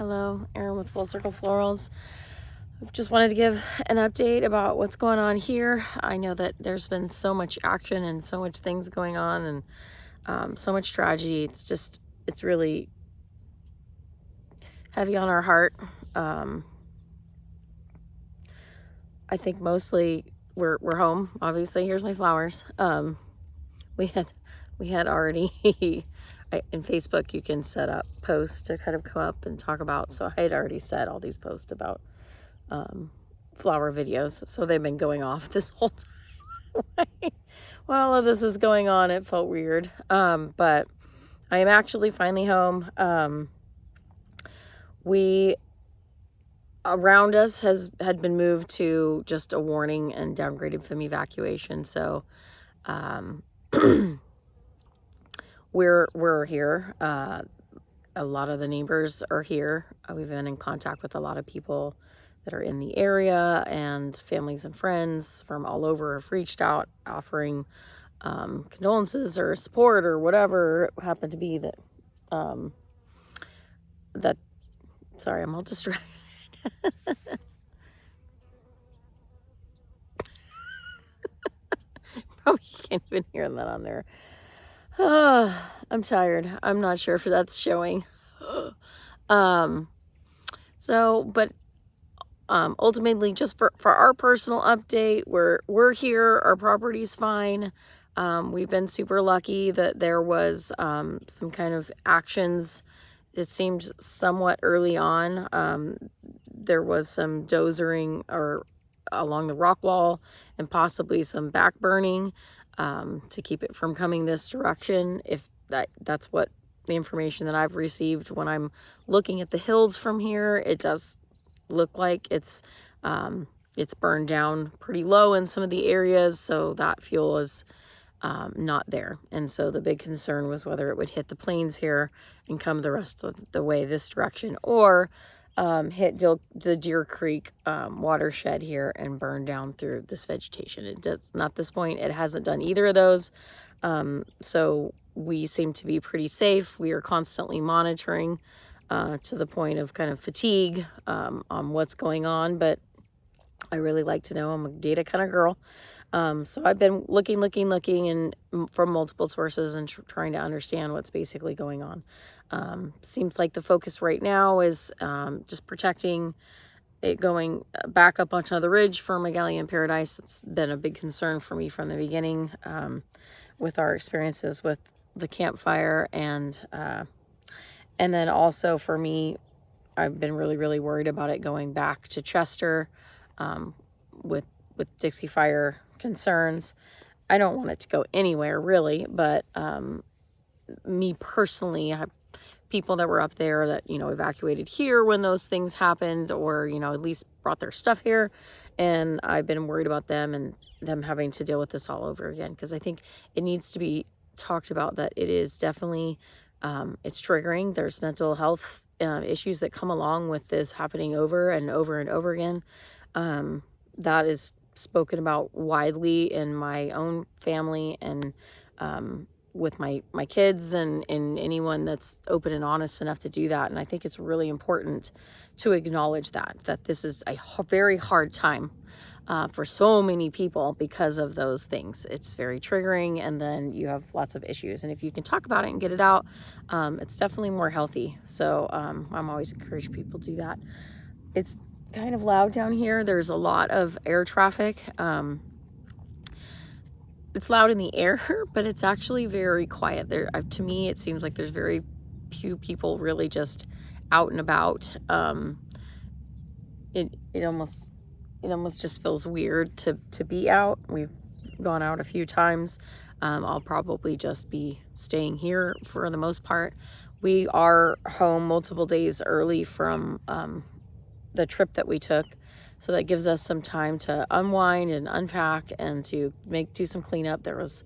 Hello, Erin with Full Circle Florals. Just wanted to give an update about what's going on here. I know that there's been so much action and so much things going on and so much tragedy. It's really heavy on our heart. I think mostly we're home. Obviously, here's my flowers. We had already in Facebook you can set up posts to kind of come up and talk about. So I had already set all these posts about flower videos, so they've been going off this whole time. While all of this is going on, it felt weird, but I am actually finally home. We around us had been moved to just a warning and downgraded from evacuation, so we're here. A lot of the neighbors are here. We've been in contact with a lot of people that are in the area, and families and friends from all over have reached out offering condolences or support or whatever it happened to be that sorry, I'm all distracted. Probably can't even hear that on there. I'm tired. I'm not sure if that's showing. Ultimately, just for our personal update, we're here. Our property's fine. We've been super lucky that there was some kind of actions. It seemed somewhat early on. There was some dozering or along the rock wall and possibly some back burning to keep it from coming this direction. If that's what the information that I've received when I'm looking at the hills from here, it does look like it's burned down pretty low in some of the areas, so that fuel is not there. And so the big concern was whether it would hit the plains here and come the rest of the way this direction, or hit the Deer Creek watershed here and burn down through this vegetation. It does not, at this point, it hasn't done either of those. So we seem to be pretty safe. We are constantly monitoring to the point of kind of fatigue on what's going on, but I really like to know. I'm a data kind of girl. So I've been looking and from multiple sources and trying to understand what's basically going on. Seems like the focus right now is just protecting it going back up onto the ridge for Megallion Paradise. It's been a big concern for me from the beginning with our experiences with the campfire, and then also for me, I've been really worried about it going back to Chester with Dixie Fire concerns. I don't want it to go anywhere really, but me personally, I have people that were up there that, evacuated here when those things happened, or, at least brought their stuff here. And I've been worried about them and them having to deal with this all over again, because I think it needs to be talked about that it is definitely, it's triggering. There's mental health issues that come along with this happening over and over and over again. That is spoken about widely in my own family and with my kids and anyone that's open and honest enough to do that. And I think it's really important to acknowledge that this is a very hard time for so many people because of those things. It's very triggering, and then you have lots of issues. And if you can talk about it and get it out, it's definitely more healthy. So I'm always encourage people to do that. It's kind of loud down here. There's a lot of air traffic. It's loud in the air, but it's actually very quiet there. To me, it seems like there's very few people really just out and about. It almost just feels weird to be out. We've gone out a few times. I'll probably just be staying here for the most part. We are home multiple days early from the trip that we took, so that gives us some time to unwind and unpack and to do some cleanup. There was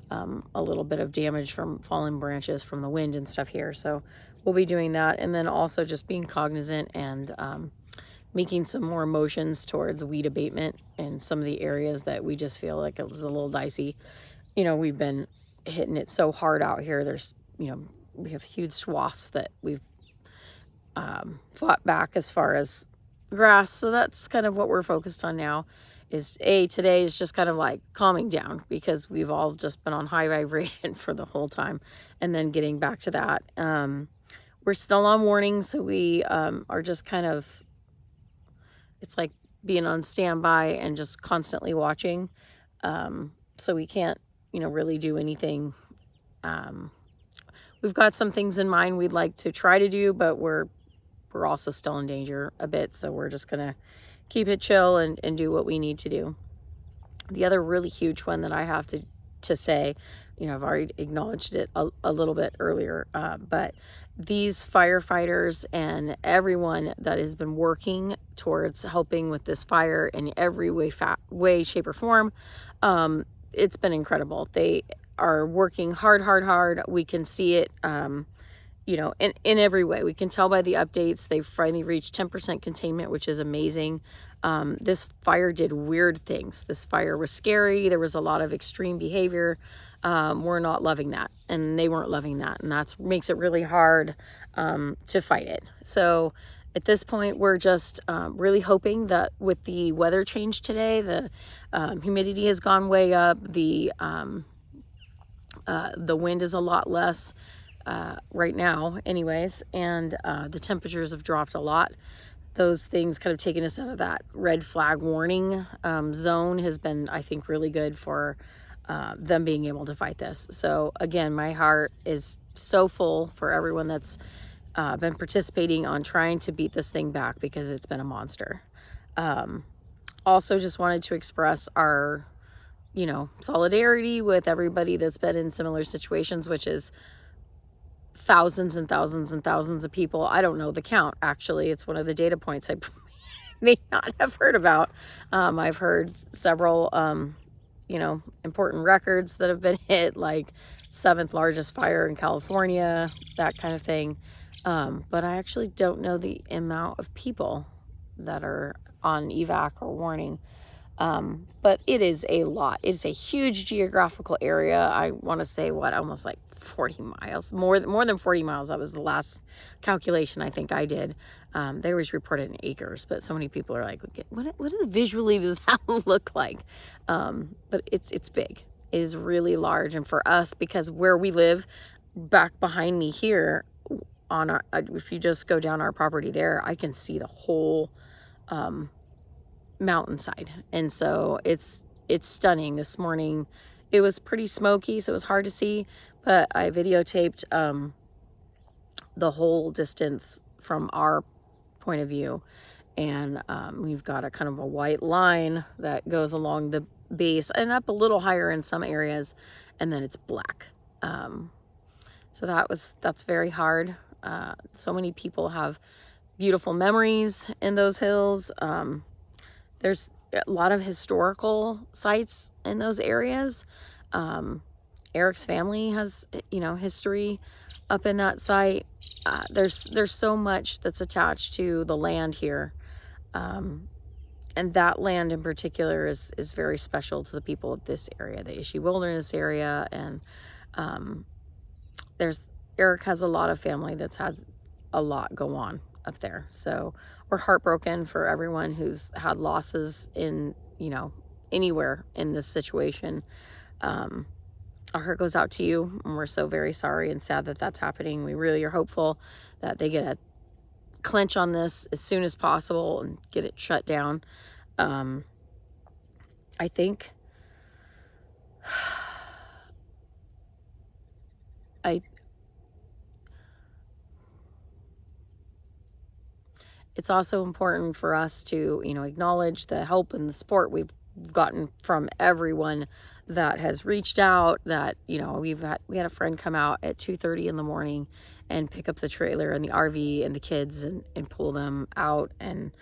a little bit of damage from fallen branches from the wind and stuff here, so we'll be doing that. And then also just being cognizant and making some more motions towards weed abatement in some of the areas that we just feel like it was a little dicey. We've been hitting it so hard out here. There's, we have huge swaths that we've fought back as far as grass. So that's kind of what we're focused on now. Is today is just kind of like calming down, because we've all just been on high vibration for the whole time, and then getting back to that. We're still on warning, so we are just kind of, it's like being on standby and just constantly watching. So we can't, really do anything. We've got some things in mind we'd like to try to do, but we're also still in danger a bit. So we're just going to keep it chill and do what we need to do. The other really huge one that I have to say, I've already acknowledged it a little bit earlier, but these firefighters and everyone that has been working towards helping with this fire in every way, shape, or form, it's been incredible. They are working hard. We can see it, in every way. We can tell by the updates. They've finally reached 10% containment, which is amazing. This fire did weird things. This fire was scary. There was a lot of extreme behavior. We're not loving that, and they weren't loving that, and that makes it really hard to fight it. So at this point, we're just really hoping that with the weather change today, the humidity has gone way up. The wind is a lot less right now anyways, and the temperatures have dropped a lot. Those things kind of taking us out of that red flag warning zone has been, I think, really good for them being able to fight this. So again, my heart is so full for everyone that's been participating on trying to beat this thing back, because it's been a monster. Also just wanted to express our solidarity with everybody that's been in similar situations, which is thousands and thousands and thousands of people. I don't know the count, actually. It's one of the data points I may not have heard about. I've heard several, important records that have been hit, like 7th largest fire in California, that kind of thing. But I actually don't know the amount of people that are on evac or warning. But it is a lot. It's a huge geographical area. I want to say almost like 40 miles, more than 40 miles. That was the last calculation I think I did. They always report it in acres, but so many people are like, what visually does that look like? But it's big. It is really large. And for us, because where we live, back behind me here on our, if you just go down our property there, I can see the whole, mountainside, and so it's stunning. This morning it was pretty smoky, so it was hard to see, but I videotaped the whole distance from our point of view, and we've got a kind of a white line that goes along the base and up a little higher in some areas, and then it's black. So that's very hard. So many people have beautiful memories in those hills. There's a lot of historical sites in those areas. Eric's family has, history up in that site. There's so much that's attached to the land here. And that land in particular is very special to the people of this area, the Ishii Wilderness area. And Eric has a lot of family that's had a lot go on up there. So we're heartbroken for everyone who's had losses in, anywhere in this situation. Our heart goes out to you, and we're so very sorry and sad that that's happening. We really are hopeful that they get a clinch on this as soon as possible and get it shut down. I think it's also important for us to, acknowledge the help and the support we've gotten from everyone that has reached out, that, we had a friend come out at 2:30 in the morning and pick up the trailer and the RV and the kids and pull them out. And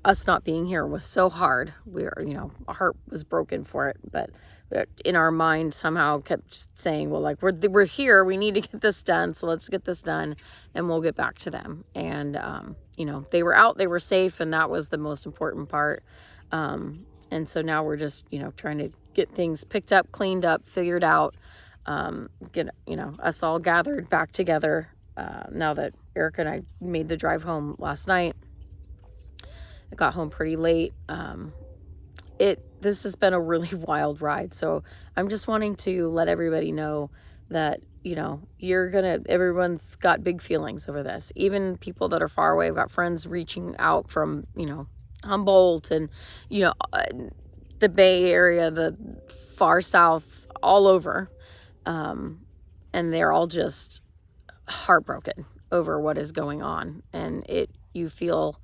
us not being here was so hard. Our heart was broken for it, but in our mind somehow kept saying, well, like, we're here, we need to get this done, so let's get this done and we'll get back to them. And they were out, they were safe, and that was the most important part. And so now we're just trying to get things picked up, cleaned up, figured out, get us all gathered back together now that Erica and I made the drive home last night, I got home pretty late. This has been a really wild ride. So I'm just wanting to let everybody know that, everyone's got big feelings over this. Even people that are far away. I've got friends reaching out from, Humboldt and, the Bay Area, the far south, all over. And they're all just heartbroken over what is going on. And it feels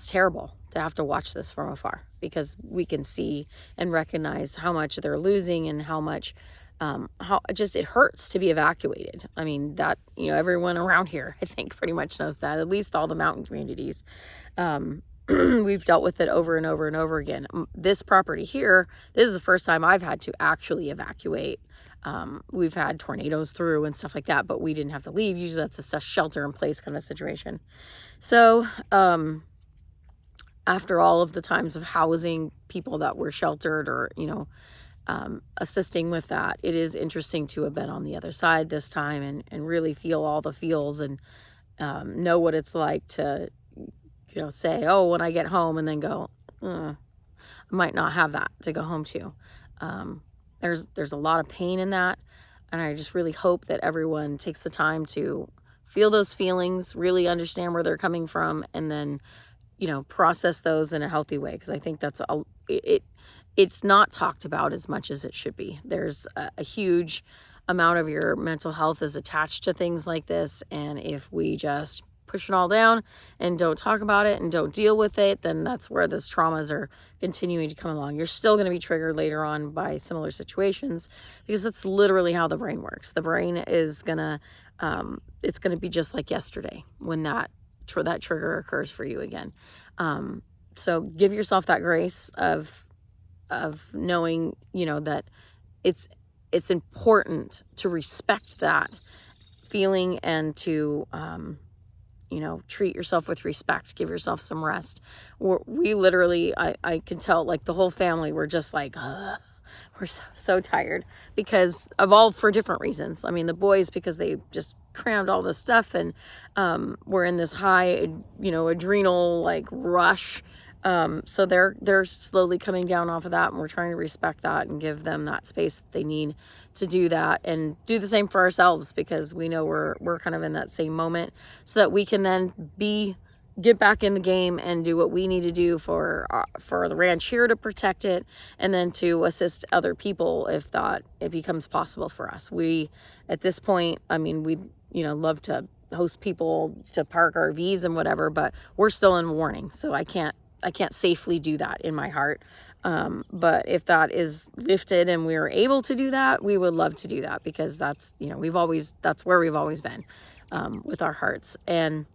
terrible to have to watch this from afar, because we can see and recognize how much they're losing and how much how just it hurts to be evacuated. I mean, that, everyone around here, I think, pretty much knows that, at least all the mountain communities. We've dealt with it over and over and over again. This property here, this is the first time I've had to actually evacuate. We've had tornadoes through and stuff like that, but we didn't have to leave. Usually that's a shelter in place kind of situation. So, after all of the times of housing people that were sheltered or, assisting with that, it is interesting to have been on the other side this time and really feel all the feels and know what it's like to, say, oh, when I get home, and then go, I might not have that to go home to. There's a lot of pain in that. And I just really hope that everyone takes the time to feel those feelings, really understand where they're coming from, and then, process those in a healthy way. Because I think it's not talked about as much as it should be. There's a huge amount of your mental health is attached to things like this. And if we just push it all down and don't talk about it and don't deal with it, then that's where those traumas are continuing to come along. You're still going to be triggered later on by similar situations, because that's literally how the brain works. The brain is going to, it's going to be just like yesterday when that trigger occurs for you again. So give yourself that grace of knowing, that it's important to respect that feeling and to, treat yourself with respect, give yourself some rest. We literally, I can tell, like, the whole family, we're just like, we're so tired, because for different reasons. I mean, the boys, because they just crammed all this stuff, and we're in this high, adrenal, like, rush. So they're slowly coming down off of that, and we're trying to respect that and give them that space that they need to do that, and do the same for ourselves, because we know we're kind of in that same moment, so that we can then get back in the game and do what we need to do for the ranch here to protect it, and then to assist other people if it becomes possible for us. We, at this point, I mean, we love to host people to park RVs and whatever, but we're still in warning, so I can't safely do that in my heart. But if that is lifted and we're able to do that, we would love to do that, because that's, that's where we've always been, with our hearts. And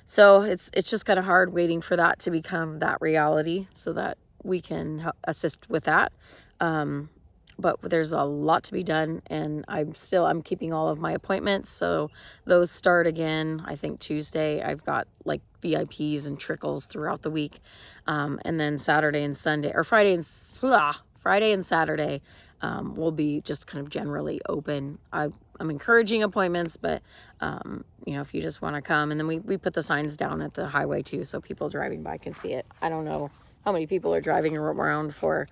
so it's just kind of hard waiting for that to become that reality, so that we can assist with that. But there's a lot to be done, and I'm keeping all of my appointments. So those start again, I think Tuesday. I've got like VIPs and trickles throughout the week. And then Saturday and Sunday, or Friday and Saturday, will be just kind of generally open. I'm encouraging appointments, but, if you just want to come, and then we put the signs down at the highway too, so people driving by can see it. I don't know how many people are driving around for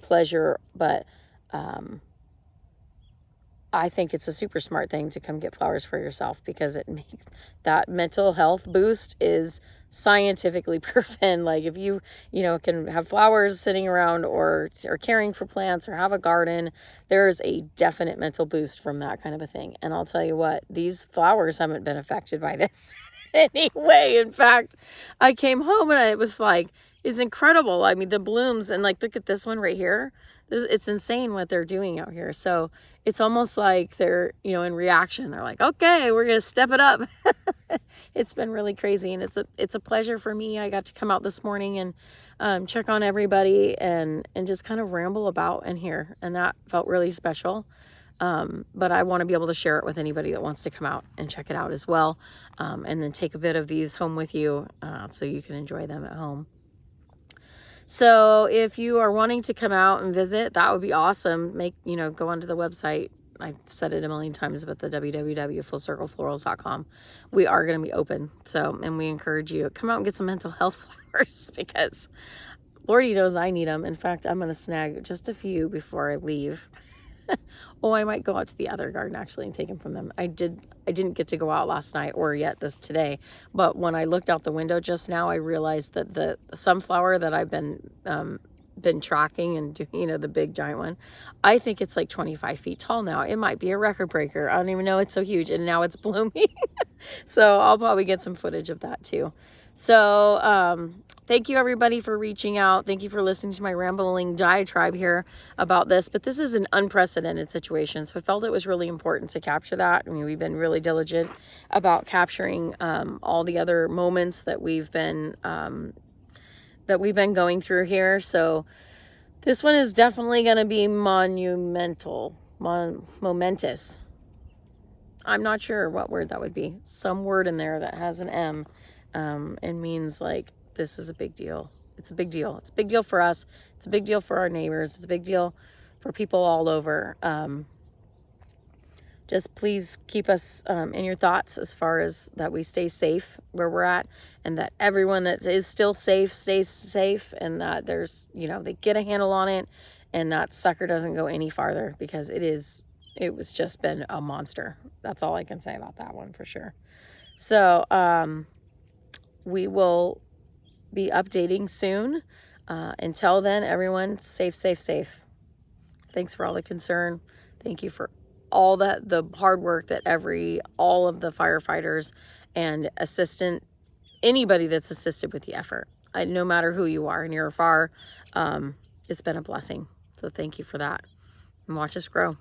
pleasure, but I think it's a super smart thing to come get flowers for yourself, because it makes that mental health boost is scientifically proven. Like, if you can have flowers sitting around, or caring for plants, or have a garden, there's a definite mental boost from that kind of a thing. And I'll tell you what, these flowers haven't been affected by this anyway. In fact, I came home and it was like, it's incredible. I mean, the blooms, and like, look at this one right here. It's insane what they're doing out here. So it's almost like they're, in reaction. They're like, okay, we're going to step it up. It's been really crazy. And it's a pleasure for me. I got to come out this morning and check on everybody and just kind of ramble about in here. And that felt really special. But I want to be able to share it with anybody that wants to come out and check it out as well. And then take a bit of these home with you, so you can enjoy them at home. So if you are wanting to come out and visit, that would be awesome. Go onto the website, I've said it a million times, but the www.fullcircleflorals.com, we are going to be open. So, and we encourage you to come out and get some mental health flowers, because Lordy knows I need them. In fact, I'm going to snag just a few before I leave. Oh, I might go out to the other garden actually and take them from them. I didn't get to go out last night or yet today, but when I looked out the window just now, I realized that the sunflower that I've been tracking and doing, you know, the big giant one, I think it's like 25 feet tall now. It might be a record breaker. I don't even know. It's so huge, and now it's blooming. So I'll probably get some footage of that too. So thank you everybody for reaching out. Thank you for listening to my rambling diatribe here about this, but this is an unprecedented situation, so I felt it was really important to capture that. I mean, we've been really diligent about capturing all the other moments that we've been going through here. So this one is definitely going to be monumental, momentous. I'm not sure what word that would be. Some word in there that has an M and means like this is a big deal. It's a big deal. It's a big deal for us. It's a big deal for our neighbors. It's a big deal for people all over. Just please keep us in your thoughts as far as that we stay safe where we're at, and that everyone that is still safe stays safe, and that there's, you know, they get a handle on it, and that sucker doesn't go any farther, because it was just been a monster. That's all I can say about that one for sure. So we will be updating soon. Until then, everyone, safe, safe, safe. Thanks for all the concern. Thank you for all the hard work that all of the firefighters and anybody that's assisted with the effort. No matter who you are, near or far, it's been a blessing. So thank you for that, and watch us grow.